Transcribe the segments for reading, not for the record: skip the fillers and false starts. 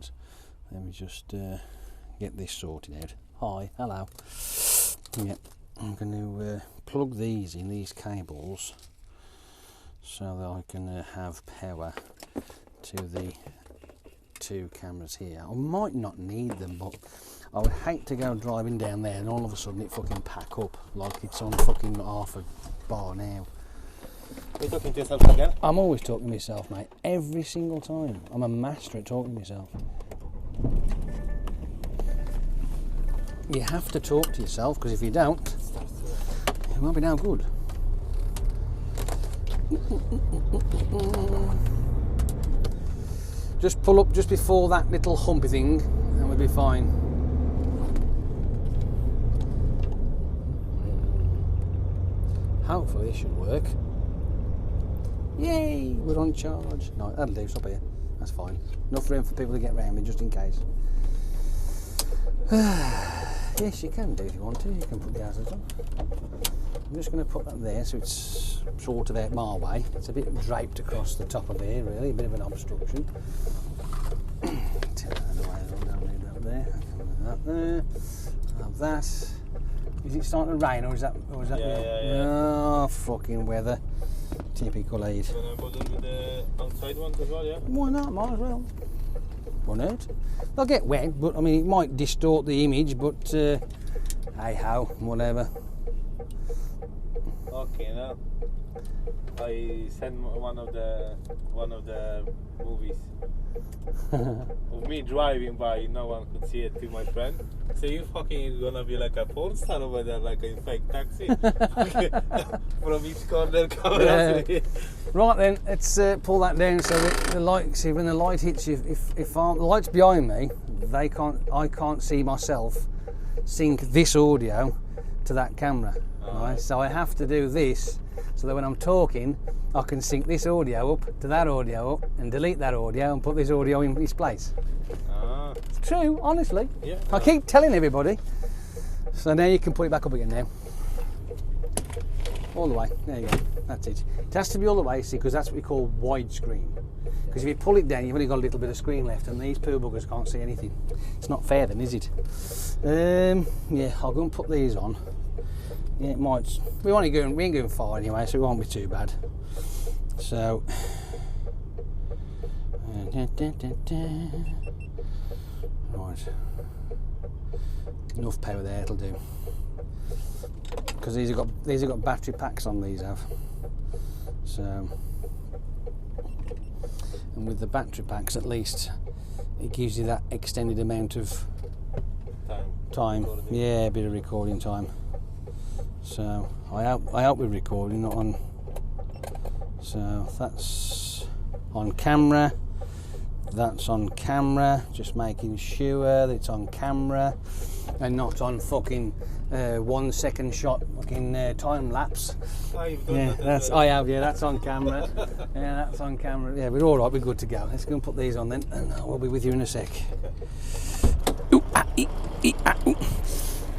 seconds. Let me just get this sorted out. Hi, hello. Yeah, I'm going to plug these in, these cables, so that I can have power to the two cameras here. I might not need them, but I would hate to go driving down there and all of a sudden it fucking pack up like it's on fucking half a bar now. Are you talking to yourself again? I'm always talking to myself, mate. Every single time. I'm a master at talking to myself. You have to talk to yourself, because if you don't, it won't be no good. Just pull up just before that little humpy thing and we'll be fine. Hopefully this should work. Yay, we're on charge. No, that'll do, stop here. That's fine. Enough room for people to get round me, just in case. Yes, you can do if you want to. You can put the hazards on. I'm just going to put that there so it's sort of out my way. It's a bit draped across the top of here, really, a bit of an obstruction. Take that away, don't leave that there. That there. Have that. Is it starting to rain, or is that? Yeah. Oh, fucking weather. Typical lead. Can I bother with the outside ones as well, yeah? Why not? Might as well. Won't hurt. They'll get wet, but I mean, it might distort the image, but hey ho, whatever. Okay, now I sent one of the movies of me driving by. No one could see it, to my friend. So you fucking gonna be like a porn star over there, like a fake taxi from each corner coming up. Right then, let's pull that down so that the light. See, when the light hits you, if the light's behind me, I can't see myself sync this audio to that camera. Right? So I have to do this so that when I'm talking, I can sync this audio up to that audio up and delete that audio and put this audio in its place. It's true, honestly. Yeah. I keep telling everybody. So now you can put it back up again now. All the way. There you go. That's it. It has to be all the way, see, because that's what we call widescreen. Because if you pull it down, you've only got a little bit of screen left, and these poo buggers can't see anything. It's not fair then, is it? Yeah, I'll go and put these on. Yeah, it might. We ain't going far anyway, so it won't be too bad. So. Right. Enough power there, it'll do. Because these have got battery packs on, these have. So, and with the battery packs, at least it gives you that extended amount of time. Yeah, a bit of recording time. So I hope we're recording, not on. So that's on camera. That's on camera. Just making sure that it's on camera and not on fucking 1 second shot fucking time lapse. Yeah, that's that's on camera. Yeah, that's on camera. Yeah, we're all right. We're good to go. Let's go and put these on then, and we'll be with you in a sec.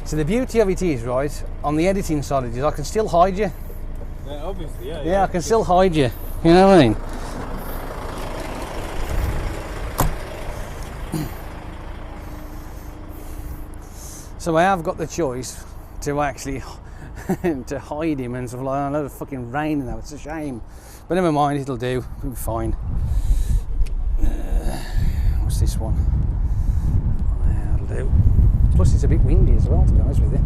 So the beauty of it is, right, on the editing side of it, I can still hide you. Yeah, obviously, yeah. Yeah, I can still hide you. You know what I mean? So I have got the choice to actually to hide him and stuff like that. I know it's fucking raining now, it's a shame. But never mind, it'll do. It'll be fine. What's this one? Yeah, it'll do. Plus it's a bit windy as well, to be honest with you.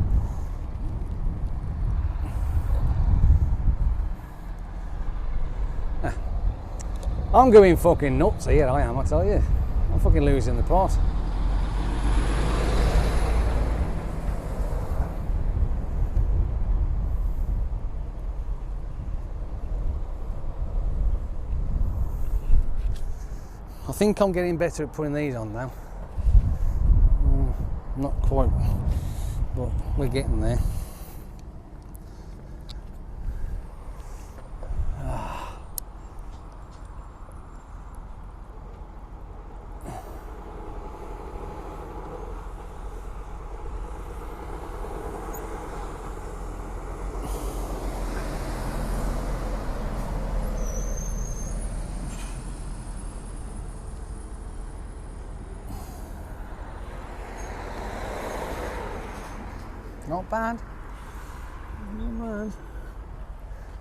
I'm going fucking nuts here, I am, I tell you. I'm fucking losing the plot. I think I'm getting better at putting these on now. Not quite, but we're getting there. Not bad. Not bad.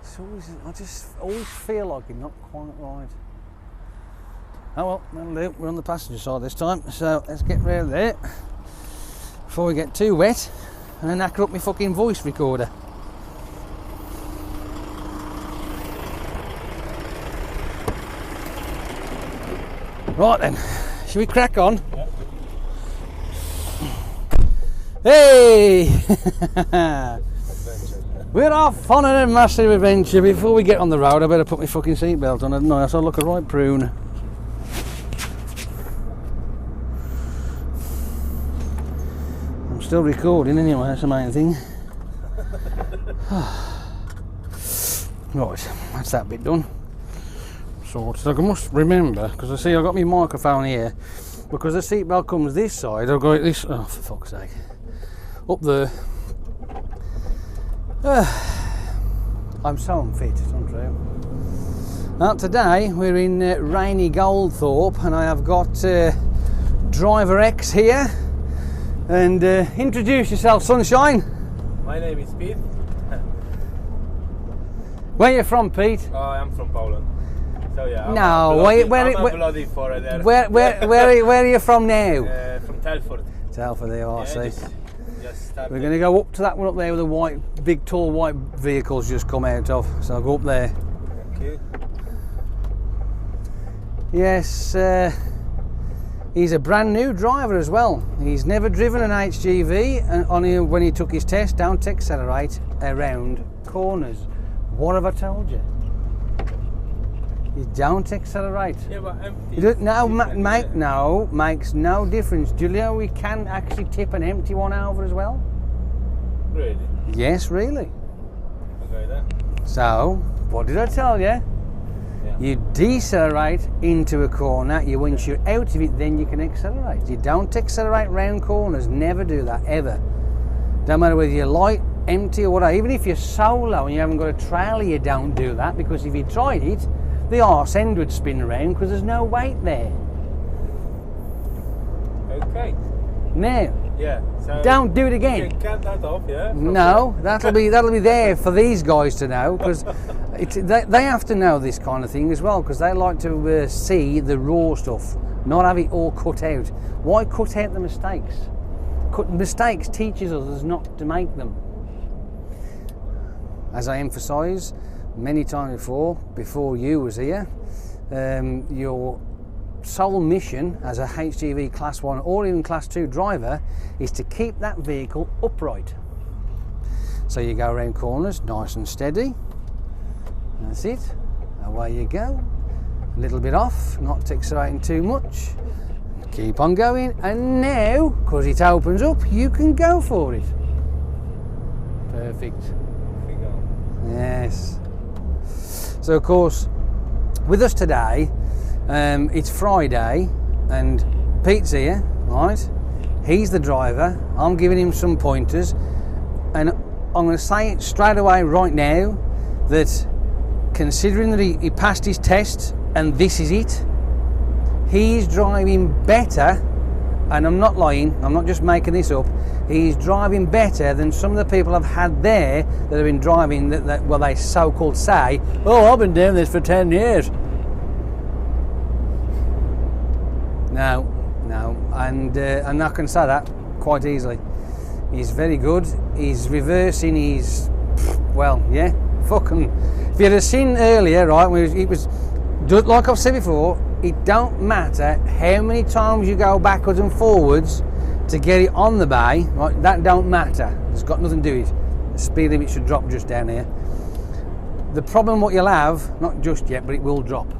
It's always, I just always feel like it's not quite right. Oh well, that'll do. We're on the passenger side this time, so let's get round there before we get too wet and then knacker up my fucking voice recorder. Right then, shall we crack on? Yeah. Hey! We're off on a massive adventure. Before we get on the road, I better put my fucking seatbelt on, hadn't I? I look a right prune. I'm still recording anyway, that's the main thing. Right, that's that bit done. So I must remember, because I see I've got my microphone here, because the seatbelt comes this side, I've got it this, oh for fuck's sake, up there. I'm so unfit, it's untrue. Now today we're in rainy Goldthorpe and I have got Driver X here. And introduce yourself, sunshine. My name is Pete. Where are you from, Pete? Oh, I'm from Poland. So yeah. No, I'm a bloody foreigner. Where are you from now? From Telford. Telford, there you are, see. Just started. We're going to go up to that one up there with the white, big, tall white vehicles just come out of. So I'll go up there. Thank you. Yes, he's a brand new driver as well. He's never driven an HGV, and only when he took his test, don't accelerate around corners. What have I told you? You don't accelerate. Yeah, but empty. No, makes no difference. Julia, we can actually tip an empty one over as well. Really? Yes, really. Okay then. So, what did I tell you? Yeah. You decelerate into a corner, once you're out of it, then you can accelerate. You don't accelerate round corners, never do that, ever. Don't matter whether you're light, empty or whatever. Even if you're solo and you haven't got a trailer, you don't do that, because if you tried it, the arse end would spin around because there's no weight there. Okay. Now, Yeah. So don't do it again. You can cut that off, yeah? No, that'll be there for these guys to know, because they have to know this kind of thing as well, because they like to see the raw stuff, not have it all cut out. Why cut out the mistakes? Mistakes teaches us not to make them. As I emphasise many times before you was here, your sole mission as a HGV Class 1 or even Class 2 driver is to keep that vehicle upright. So you go around corners nice and steady. That's it. Away you go. A little bit off, not accelerating too much. Keep on going, and now, because it opens up, you can go for it. Perfect. Yes. So of course, with us today, it's Friday and Pete's here, right? He's the driver. I'm giving him some pointers, and I'm going to say it straight away right now that considering that he passed his test and this is it, he's driving better, and I'm not lying, I'm not just making this up, he's driving better than some of the people I've had there that have been driving that well, they so-called say, oh, I've been doing this for 10 years. No, and I can say that quite easily. He's very good, he's reversing, he's, well, yeah, fucking, if you'd have seen earlier, right, it was, just like I've said before, it don't matter how many times you go backwards and forwards to get it on the bay, right, that don't matter. It's got nothing to do with it. The speed limit should drop just down here. The problem what you'll have, not just yet, but it will drop.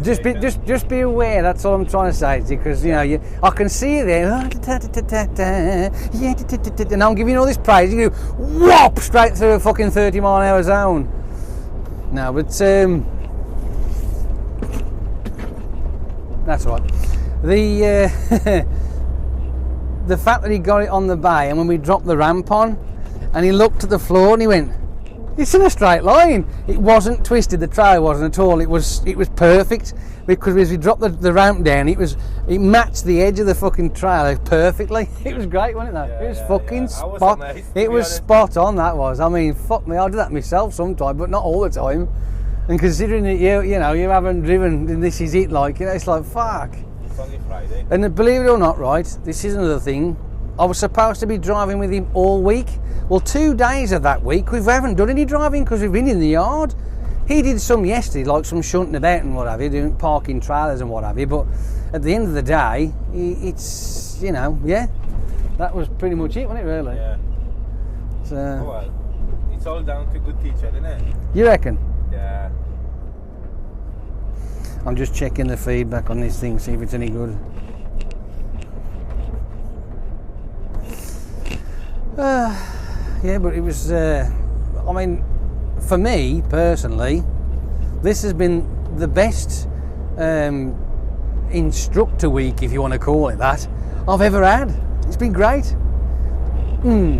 just be aware, that's all I'm trying to say to you, because you know, I can see you there, and I'm giving you all this praise, you go whop straight through a fucking 30-mile-an-hour zone. No, but that's right. The fact that he got it on the bay, and when we dropped the ramp on, and he looked at the floor and he went, It's in a straight line. It wasn't twisted. The trail wasn't at all. It was perfect because as we dropped the ramp down, it matched the edge of the fucking trail perfectly. It was great, wasn't it? That it was fucking spot. It was spot on. That was. I mean, fuck me. I do that myself sometimes, but not all the time. And considering that you haven't driven, and this is it. Like it's like fuck. It's only Friday. And believe it or not, right? This is another thing. I was supposed to be driving with him all week. Well, 2 days of that week we haven't done any driving because we've been in the yard. He did some yesterday, like some shunting about and what have you, doing parking trailers and what have you. But at the end of the day, it's that was pretty much it, wasn't it? Really? Yeah. So. Well, it's all down to good teacher, isn't it? You reckon? Yeah. I'm just checking the feedback on this thing, see if it's any good. Yeah, but it was, I mean, for me personally, this has been the best instructor week, if you want to call it that, I've ever had. It's been great.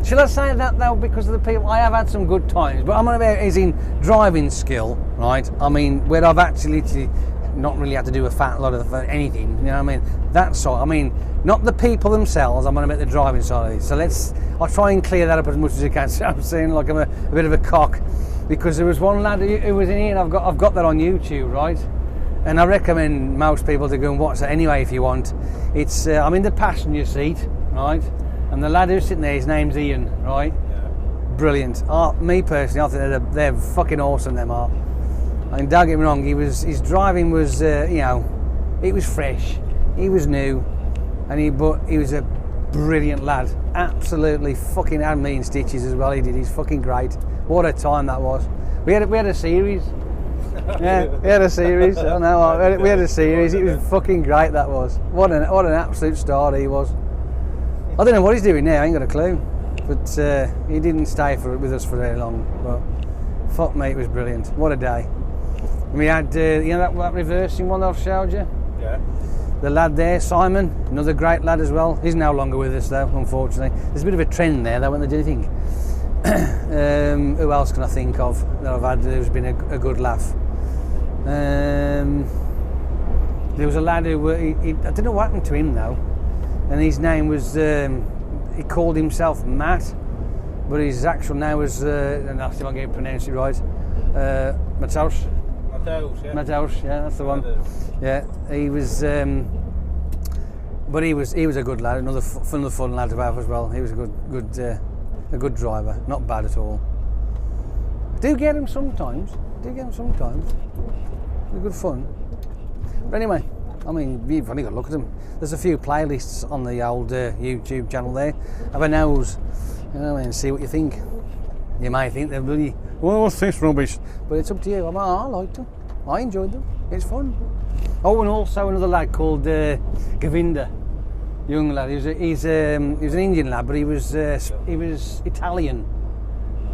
Shall I say that though, because of the people? I have had some good times, but I'm on about is in driving skill, right? I mean, where I've actually literally not really had to do a fat lot of anything, you know what I mean? That side, I mean, not the people themselves, I'm on about the driving side of it. So I'll try and clear that up as much as I can. So I'm saying like I'm a bit of a cock, because there was one lad who was in here, and I've got that on YouTube, right? And I recommend most people to go and watch that anyway if you want. It's I'm in the passenger seat, right? And the lad who's sitting there, his name's Ian, right? Yeah. Brilliant. Me personally, I think they're fucking awesome, them are. I mean, don't get me wrong, his driving was, it was fresh, he was new, but he was a brilliant lad. Absolutely fucking had me in stitches as well. He did. He's fucking great. What a time that was. We had a series. Yeah, we had a series. I know. We had a series. It was fucking great. That was. What an absolute star he was. I don't know what he's doing now. I ain't got a clue. But he didn't stay with us for very long. But fuck me, it was brilliant. What a day. We had that reversing one that I've showed you. Yeah. The lad there, Simon, another great lad as well. He's no longer with us though, unfortunately. There's a bit of a trend there though, when they do anything. Who else can I think of that I've had who's been a good laugh? There was a lad who, I don't know what happened to him though, and his name was, he called himself Matt, but his actual name was, and I'll see if I can pronounce it right, Mateusz. Mateusz, yeah, that's the one. Yeah, he was, but he was a good lad, another fun lad to have as well. He was a good driver, not bad at all. Do get him sometimes. They're good fun. But anyway, I mean, you've only got to look at them. There's a few playlists on the old YouTube channel there. Have a nose, and see what you think. You may think they're bloody, well, what's this rubbish? But it's up to you. I liked them. I enjoyed them. It's fun. Oh, and also another lad called Govinda, young lad. He was an Indian lad, but he was Italian.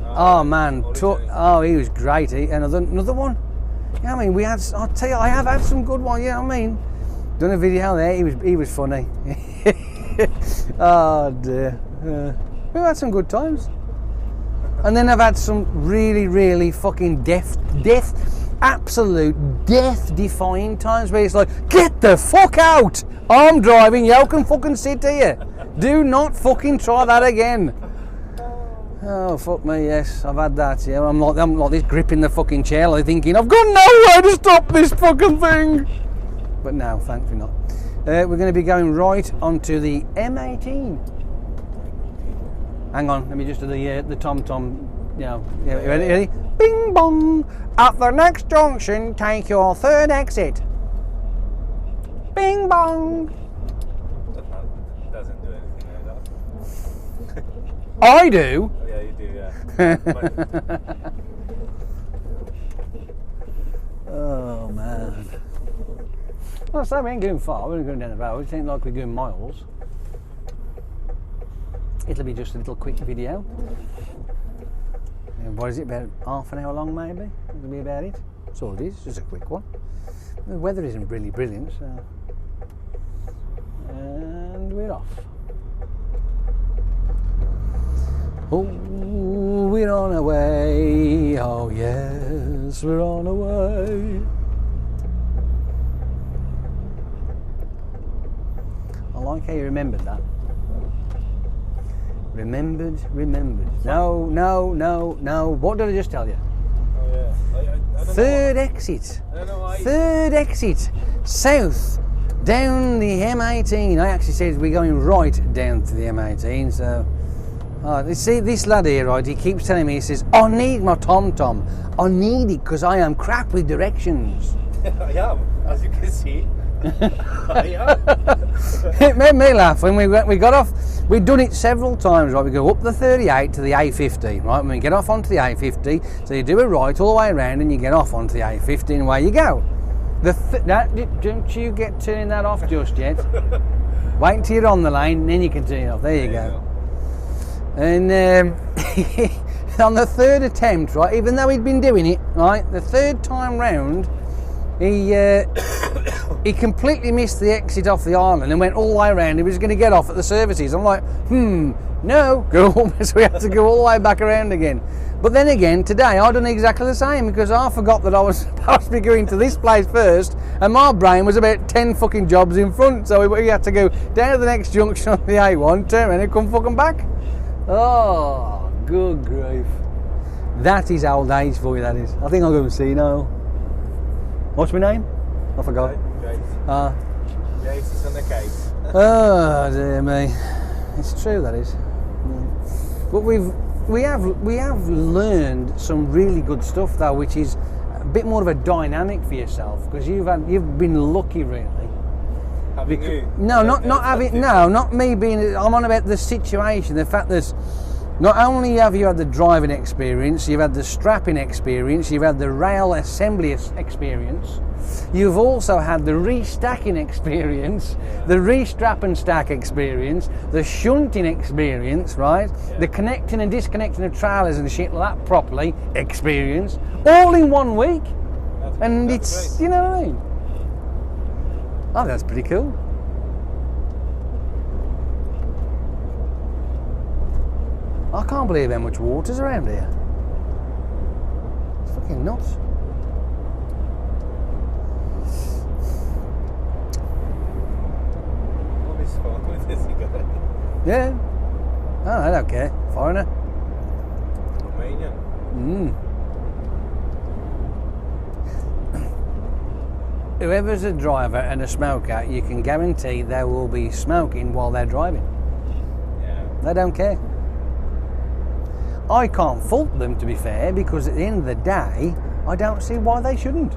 Oh man, he was great. Another one. Yeah, I mean, I'll tell you, I have had some good ones. Yeah, I mean, done a video there. He was funny. Oh dear. We've had some good times. And then I've had some really, really fucking absolute death-defying times where it's like, get the fuck out! I'm driving, you can fucking sit here. Do not fucking try that again. Oh, fuck me, yes, I've had that, yeah. I'm like this, gripping the fucking chair, like thinking, I've got nowhere to stop this fucking thing. But no, thankfully not. We're going to be going right onto the M18. Hang on, let me just do the tom-tom, yeah, ready? Bing bong! At the next junction, take your third exit. Bing bong! Doesn't do anything like that. I do? Oh, yeah, you do, yeah. Oh man. Well, so we ain't going far, we're only going down the road, it ain't like we're going miles. It'll be just a little quick video. And what is it, about half an hour long maybe? That'll be about it. That's all it is, just a quick one. The weather isn't really brilliant, so. And we're off. Oh, we're on our way once we're on our way. I like how you remembered that. Remembered. No. What did I just tell you? Oh yeah. I don't Third know. exit. I don't know why. Third exit. South. Down the M18. I actually said we're going right down to the M18, so... you see, this lad here, right, he keeps telling me, he says, I need my tom-tom. I need it because I am crap with directions. I am, as you can see. I am. It made me laugh when we got off. We'd done it several times, right? We go up the 38 to the A50, right? When we get off onto the A50, so you do it right all the way around and you get off onto the A50 and away you go. Don't you get turning that off just yet. Wait until you're on the lane and then you can turn it off. There you go. And on the third attempt, right, even though he'd been doing it, right, the third time round, he completely missed the exit off the island and went all the way around. He was going to get off at the services. I'm like, no, go home. So we had to go all the way back around again. But then again, today I done exactly the same because I forgot that I was supposed to be going to this place first, and my brain was about 10 fucking jobs in front. So we had to go down to the next junction on the A1, turn around and come fucking back. Oh, good grief. That is old age for you, that is. I think I'll go and see now. What's my name? I forgot. Jace is on the case. Oh dear me. It's true, that is. Yeah. But we have learned some really good stuff though, which is a bit more of a dynamic for yourself because you've been lucky really. Having you? No, not me being. I'm on about the situation, the fact that not only have you had the driving experience, you've had the strapping experience, you've had the rail assembly experience, you've also had the restacking experience, the restrap and stack experience, the shunting experience, right? Yeah. The connecting and disconnecting of trailers and shit like that properly experience, all in 1 week. That's great. You know what I mean? Oh, that's pretty cool. I can't believe how much water's around here. It's fucking nuts. What is fun with this guy? Yeah. Oh, I don't care. Foreigner. Romanian. Whoever's a driver and a smoker, you can guarantee they will be smoking while they're driving. Yeah. They don't care. I can't fault them, to be fair, because at the end of the day, I don't see why they shouldn't.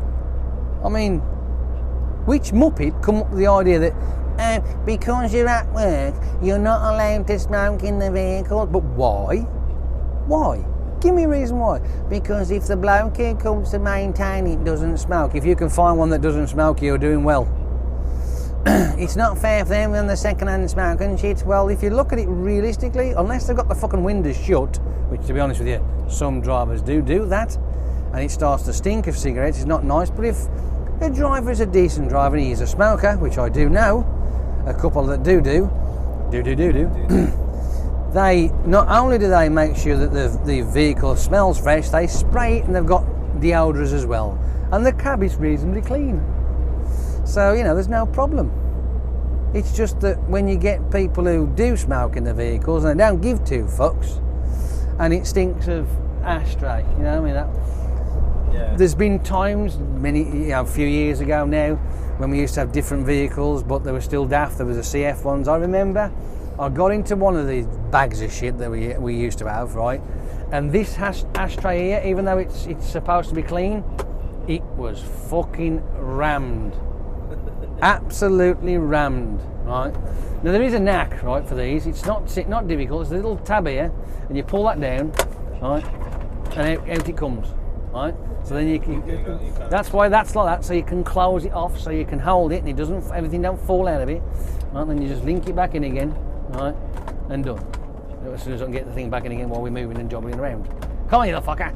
I mean, which muppet come up with the idea that because you're at work, you're not allowed to smoke in the vehicle? But why? Why? Give me a reason why. Because if the bloke who comes to maintain it doesn't smoke, if you can find one that doesn't smoke, you're doing well. It's not fair for them on the second-hand smoke and shit. Well, if you look at it realistically, unless they've got the fucking windows shut, which to be honest with you, some drivers do that, and it starts to stink of cigarettes, it's not nice. But if a driver is a decent driver and he is a smoker, which I do know, a couple that do, they not only do they make sure that the vehicle smells fresh, they spray it and they've got deodorants as well, and the cab is reasonably clean. So, you know, there's no problem. It's just that when you get people who do smoke in the vehicles and they don't give two fucks, and it stinks of ashtray, you know what I mean? Yeah. There's been times, a few years ago now, when we used to have different vehicles, but they were still daft. There was the CF ones. I remember I got into one of these bags of shit that we used to have, right? And this ashtray here, even though it's supposed to be clean, it was fucking rammed. Absolutely rammed, right? Now there is a knack, right, for these. It's not difficult. It's a little tab here, and you pull that down, right, and out it comes, right? So then you can. That's why that's like that. So you can close it off, so you can hold it, and everything don't fall out of it. Right? Then you just link it back in again, right, and done. As soon as I can get the thing back in again while we're moving and jobbing around. Come on, you little fucker.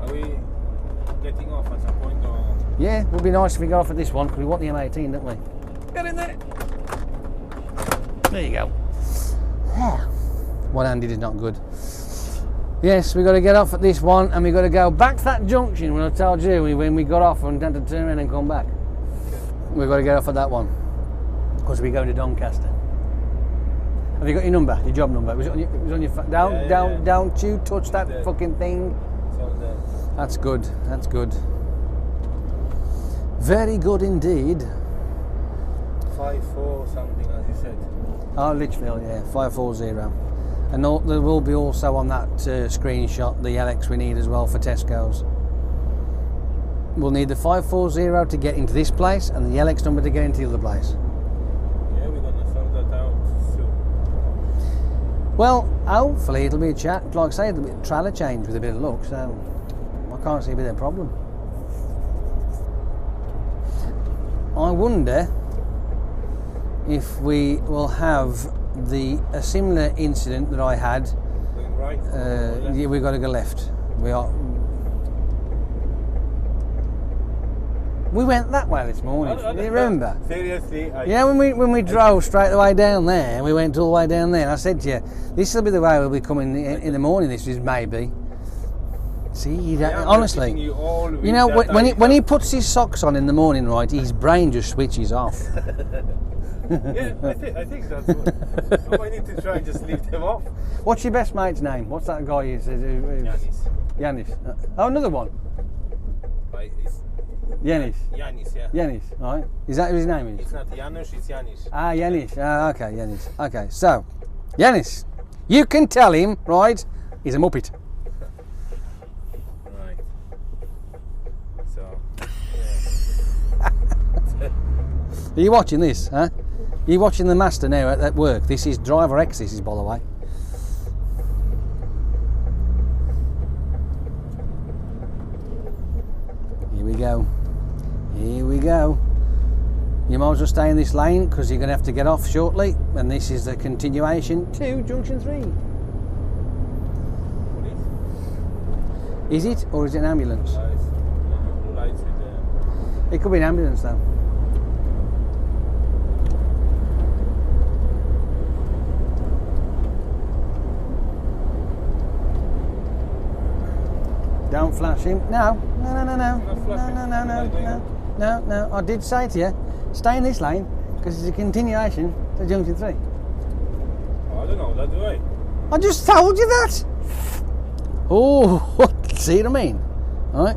Are we getting off at some point, or? Yeah, it would be nice if we got off at this one, because we want the M18, don't we? Get in there! There you go. One-handed is not good. Yes, we got to get off at this one, and we got to go back to that junction when I told you when we got off and had to turn around and come back. We've got to get off at that one because we go to Doncaster. Have you got your number, your job number? Was it on your phone? Don't you touch that fucking thing. It's on there. That's good. That's good. Very good indeed. 5-4 something, as you said. Oh, Lichfield, yeah, 540. And there will be also on that screenshot the LX we need as well for Tesco's. We'll need the 540 to get into this place and the LX number to get into the other place. Yeah, we're gonna sort that out soon. Well, hopefully it'll be a chat. Like I say, it'll be a trailer change with a bit of luck, so I can't see a bit of a problem. I wonder if we will have a similar incident that I had. Going right? Yeah, we've got to go left. We went that way this morning. Do you remember? Seriously? Yeah, when we drove straight the way down there, we went all the way down there. And I said to you, this will be the way we'll be coming in the morning. This is maybe. See, honestly, you know, when he puts his socks on in the morning, right, his brain just switches off. Yeah, I think that's what. I need to try and just leave them off. What's your best mate's name? What's that guy you said? Yanis. Oh, another one. Yanis. Yanis, yeah. Yanis, right. Is that who his name is? It's not Janusz, it's Yanis. Ah, Yanis. Ah, okay, Yanis. Okay, so, Yanis, you can tell him, right, he's a muppet. Right. So, yeah. Are you watching this, huh? Are you watching the master now at work? This is driver X, this is, by the way. Here we go. Here we go. You might as well stay in this lane because you're going to have to get off shortly, and this is the continuation to Junction 3. What Is it, or is it an ambulance? blue lights with the... It could be an ambulance though. Don't flash him. No. No. I did say to you, stay in this lane because it's a continuation to Junction 3. Oh, I don't know, that way. I just told you that. Oh, see what I mean? Alright.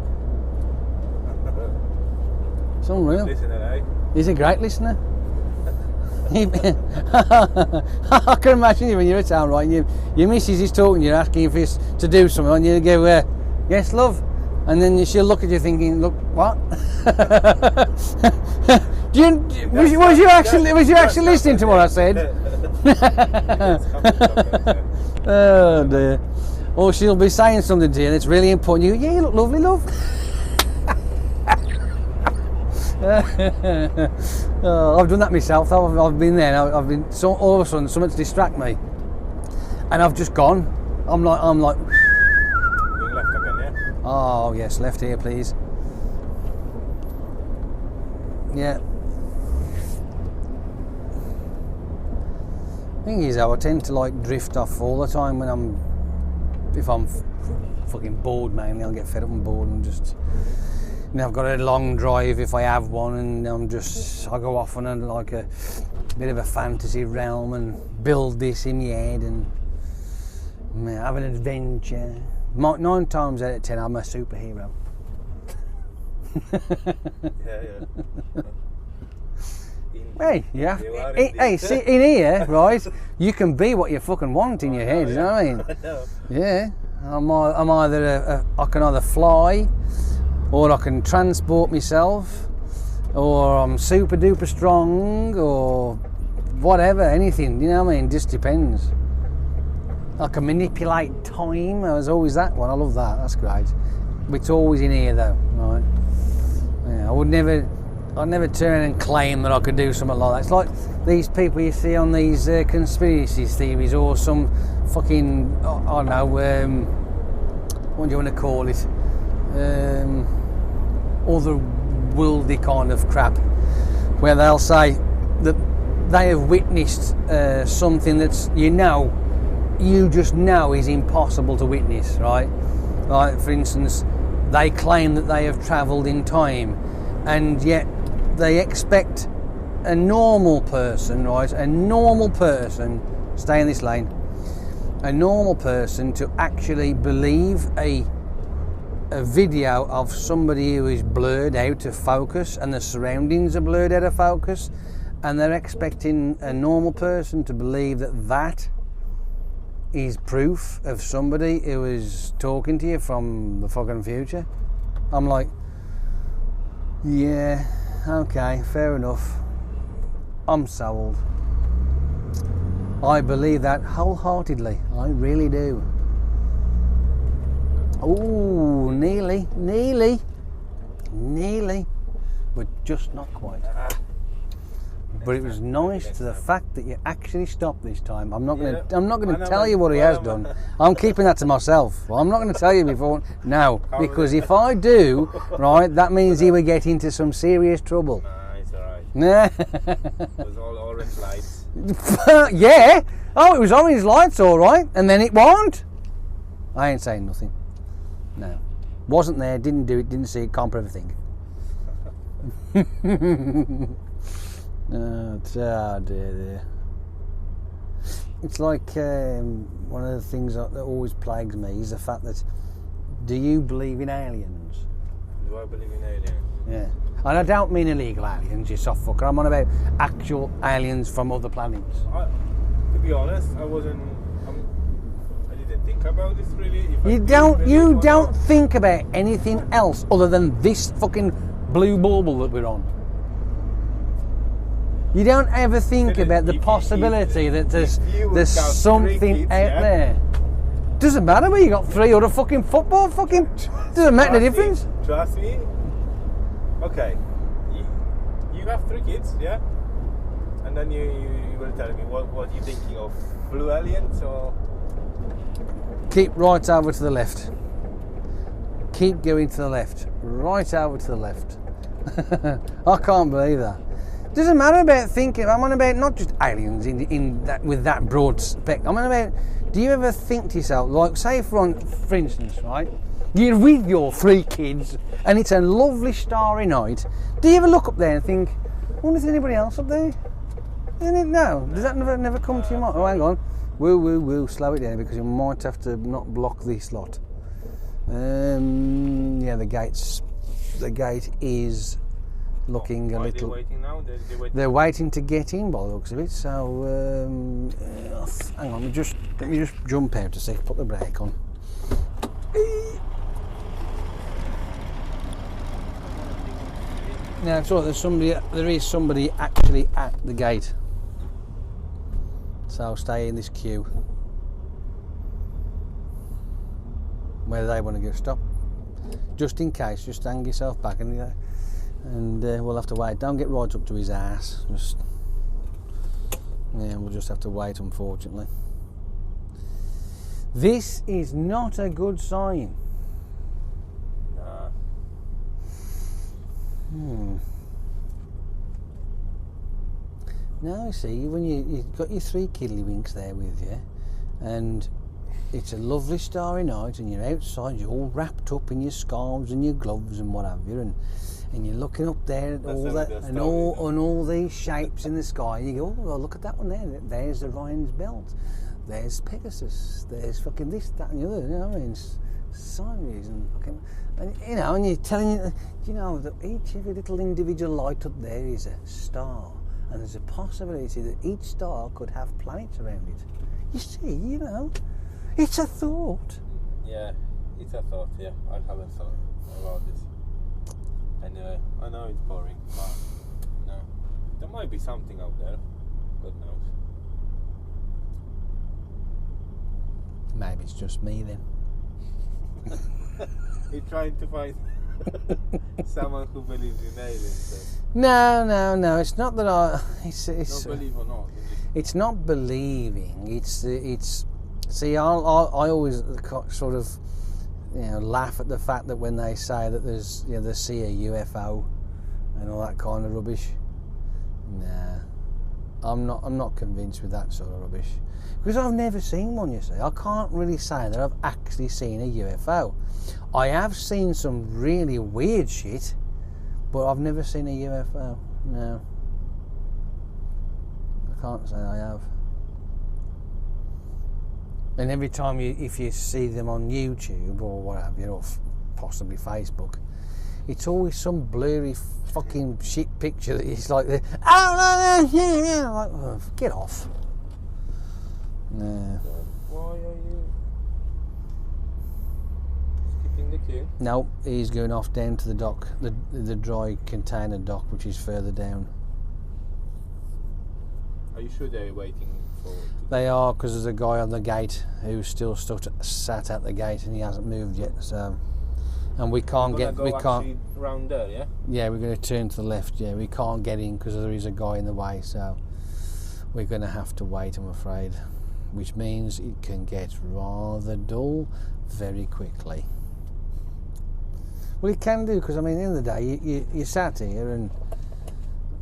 It's unreal. Listener, eh? He's a great listener. I can imagine you when you're at town, right? Your missus is talking, you're asking if it's to do something, and you go, yes, love. And then she'll look at you thinking, look, what? Was you actually listening to what I said? Oh dear. Or she'll be saying something to you that's really important. You go, yeah, you look lovely, love. Oh, I've done that myself. I've been there. I've been all of a sudden something to distract me, and I've just gone. I'm like. Going left again, yeah? Oh yes, left here, please. Yeah. Thing is, though, I tend to like drift off all the time if I'm fucking bored, mainly. I'll get fed up and bored and just. I've got a long drive if I have one, and I go off on a bit of a fantasy realm and build this in my head and have an adventure. 9 times out of 10, I'm a superhero. Yeah. Hey, yeah. Hey, see, in here, right, you can be what you fucking want in your head, you know what I mean? I know. Yeah. I can either fly, or I can transport myself, or I'm super duper strong, or whatever, anything, you know what I mean? Just depends. I can manipulate time. There's always that one. I love that. That's great. It's always in here though, right? Yeah, I'd never turn and claim that I could do something like that. It's like these people you see on these conspiracy theories, or some fucking, I don't know, what do you want to call it? Otherworldly kind of crap, where they'll say that they have witnessed something that's, you just know is impossible to witness, right? Like, for instance, they claim that they have travelled in time, and yet they expect a normal person, right? A normal person, stay in this lane, a normal person to actually believe a video of somebody who is blurred out of focus and the surroundings are blurred out of focus, and they're expecting a normal person to believe that that is proof of somebody who is talking to you from the fucking future. I'm like, yeah, okay, fair enough. I'm sold. I believe that wholeheartedly. I really do. Oh, nearly, but just not quite. But it was nice to the fact that you actually stopped this time. I'm not going to tell you what he has done. I'm keeping that to myself. Well, I'm not going to tell you before now, because if I do, right, that means he will get into some serious trouble. Nah, it's alright. Nah. It was all orange lights. Yeah. Oh, it was orange lights, all right, and then it wasn't. I ain't saying nothing. No, wasn't there. Didn't do it. Didn't see it. Can't prove a thing. Oh dear. It's like one of the things that always plagues me is the fact that, do you believe in aliens? Do I believe in aliens? Yeah. And I don't mean illegal aliens, you soft fucker. I'm on about actual aliens from other planets. To be honest, I didn't think about this really. You don't think about anything else other than this fucking blue bauble that we're on. You don't ever think about the possibility that there's something out there. Doesn't matter whether you got 3 or a fucking football, doesn't make any difference. Trust me. Okay, you have 3 kids, yeah? And then you will tell me what you're thinking of, blue aliens or? Keep right over to the left. Keep going to the left. Right over to the left. I can't believe that. Doesn't matter about thinking. I'm on about not just aliens in that with that broad spectrum. I'm on about. Do you ever think to yourself, like, say for instance, right? You're with your 3 kids, and it's a lovely starry night. Do you ever look up there and think, I wonder if there's anybody else up there? No. Does that never come to your mind? Oh, hang on. Woo. Slow it down because you might have to not block this lot. Yeah, the gate is looking a little. Are they waiting now? They're waiting to get in by the looks of it. So hang on, let me just jump out a sec. Put the brake on. Now, so there is somebody actually at the gate. So stay in this queue. Where they want to go, stop. Just in case, just hang yourself back and we'll have to wait. Don't get right up to his ass. We'll just have to wait, unfortunately. This is not a good sign. Now, you see, when you've got your 3 kiddlywinks there with you, and it's a lovely starry night, and you're outside, you're all wrapped up in your scarves and your gloves and what have you, and you're looking up there at all that and all these shapes in the sky, and you go, oh, well, look at that one there. There's Orion's belt. There's Pegasus. There's fucking this, that, and the other. You know what I mean? Sirius and fucking, and you're telling you know that every little individual light up there is a star, and there's a possibility that each star could have planets around it. You see, it's a thought. Yeah, it's a thought. Yeah, I haven't thought about this. Anyway, I know it's boring, but no, there might be something out there. God knows. Maybe it's just me then. You're trying to find someone who believes in aliens. No. It's not that It's not believe or not. It's not believing. It's. See, I always sort of, laugh at the fact that when they say that there's, they see a UFO and all that kind of rubbish. Nah. I'm not convinced with that sort of rubbish. Because I've never seen one, you see. I can't really say that I've actually seen a UFO. I have seen some really weird shit, but I've never seen a UFO. No. I can't say I have. And every time if you see them on YouTube or whatever, or possibly Facebook, it's always some blurry fucking shit picture that is like the like, oh, get off. No. Why are you skipping the queue? No, he's going off down to the dock, the dry container dock, which is further down. Are you sure they're waiting for? They are, because there's a guy on the gate who's still sat at the gate and he hasn't moved yet. So, and we can't get. We can't. Round there, yeah. Yeah, we're going to turn to the left. Yeah, we can't get in because there is a guy in the way. So we're going to have to wait, I'm afraid. Which means it can get rather dull very quickly. Well, it can do, because I mean, at the end of the day, you sat here, and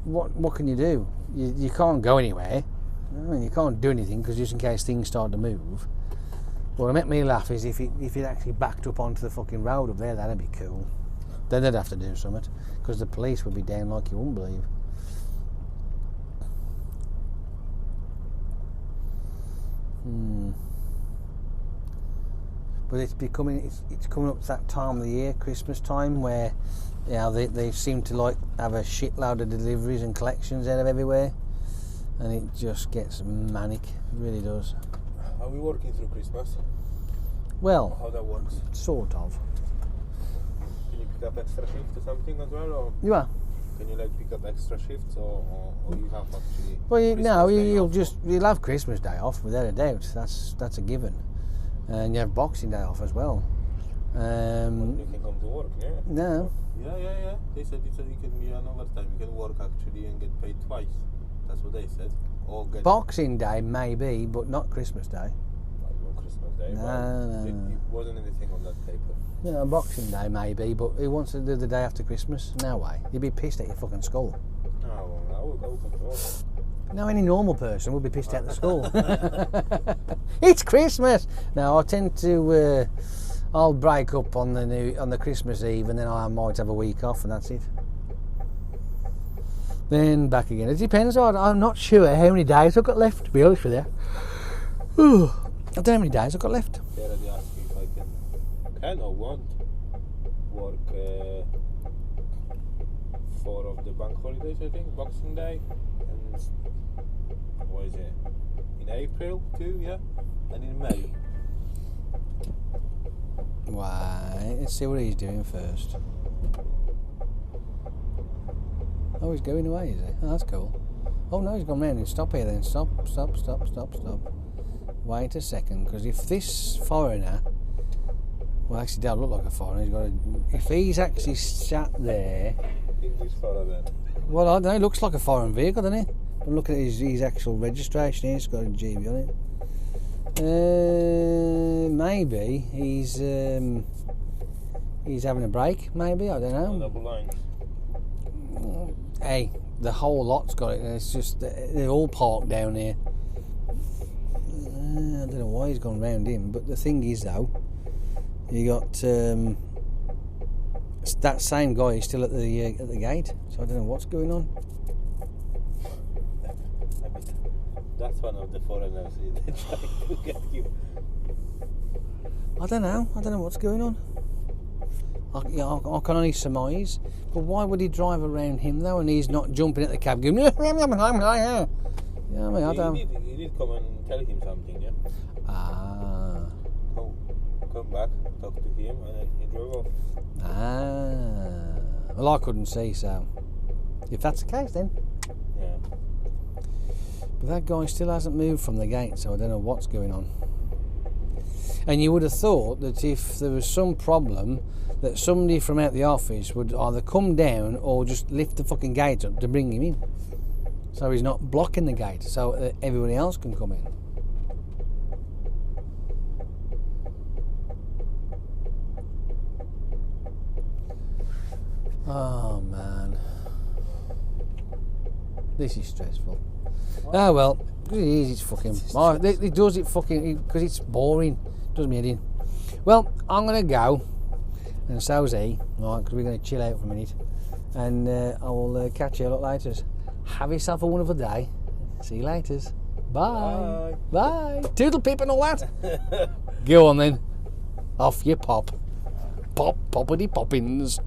what can you do? You can't go anywhere. I mean, you can't do anything, because just in case things start to move. What made me laugh is if it actually backed up onto the fucking road up there, that'd be cool. Then they'd have to do something, because the police would be down like you wouldn't believe. But it's coming up to that time of the year, Christmas time, where they seem to like have a shitload of deliveries and collections out of everywhere, and it just gets manic. It really does. Are we working through Christmas? Well, how that works? Sort of. Can you pick up extra shifts or something as well, or? You are. Can you like pick up extra shifts, or you have actually? Well, you'll have Christmas Day off without a doubt. That's a given, and you have Boxing Day off as well. You can come to work, yeah. No. Yeah. They said it can be an overtime. You can work actually and get paid twice. That's what they said. Or get Boxing Day maybe, but not Christmas Day. Not Christmas Day. No. It wasn't anything on that paper. Yeah, Boxing Day maybe, but who wants to do the day after Christmas? No way. You'd be pissed at your fucking skull. No, I will come to work. No, any normal person would be pissed at the school. It's Christmas. No, I tend to. I'll break up on the Christmas Eve, and then I might have a week off, and that's it. Then back again. It depends. I'm not sure how many days I've got left, to be honest with you. I don't know how many days I've got left. They already asked me if I can or want work 4 of the bank holidays, I think, Boxing Day, and what is it? In April too, yeah, and in May. Why? Let's see what he's doing first. Oh, he's going away, is he? Oh, that's cool. Oh no, he's gone round and stop here then. Stop. Wait a second, because if this foreigner, well, actually, don't look like a foreigner. If he's actually sat there. English foreigner. Well, I don't know. It looks like a foreign vehicle, doesn't it? I'm looking at his actual registration here. It's got a GB on it. Maybe he's having a break. Maybe, I don't know. Double line. Hey, the whole lot's got it. It's just they're all parked down here. I don't know why he's gone round him, but the thing is though, you got that same guy is still at the gate. So I don't know what's going on. That's one of the foreigners. They're trying to get you. I don't know what's going on. I can only surmise. But why would he drive around him though, and he's not jumping at the cab going, yeah, I mean, I don't. You did come and tell him something, yeah? Come back, talk to him, and then he drove off. Well, I couldn't see, so if that's the case then. Yeah. But that guy still hasn't moved from the gate, so I don't know what's going on. And you would have thought that if there was some problem, that somebody from out the office would either come down or just lift the fucking gate up to bring him in. So he's not blocking the gate, so that everybody else can come in. Oh man. This is stressful. Ah well, it is. It's fucking. It does it fucking because it's boring. Does me head in. Well, I'm gonna go, and so's he. Right, because we're gonna chill out for a minute, and I will catch you a lot later. Have yourself a wonderful day. See you later. Bye. Bye. Toodle pip and all that. Go on then. Off you pop. Pop, poppity poppins.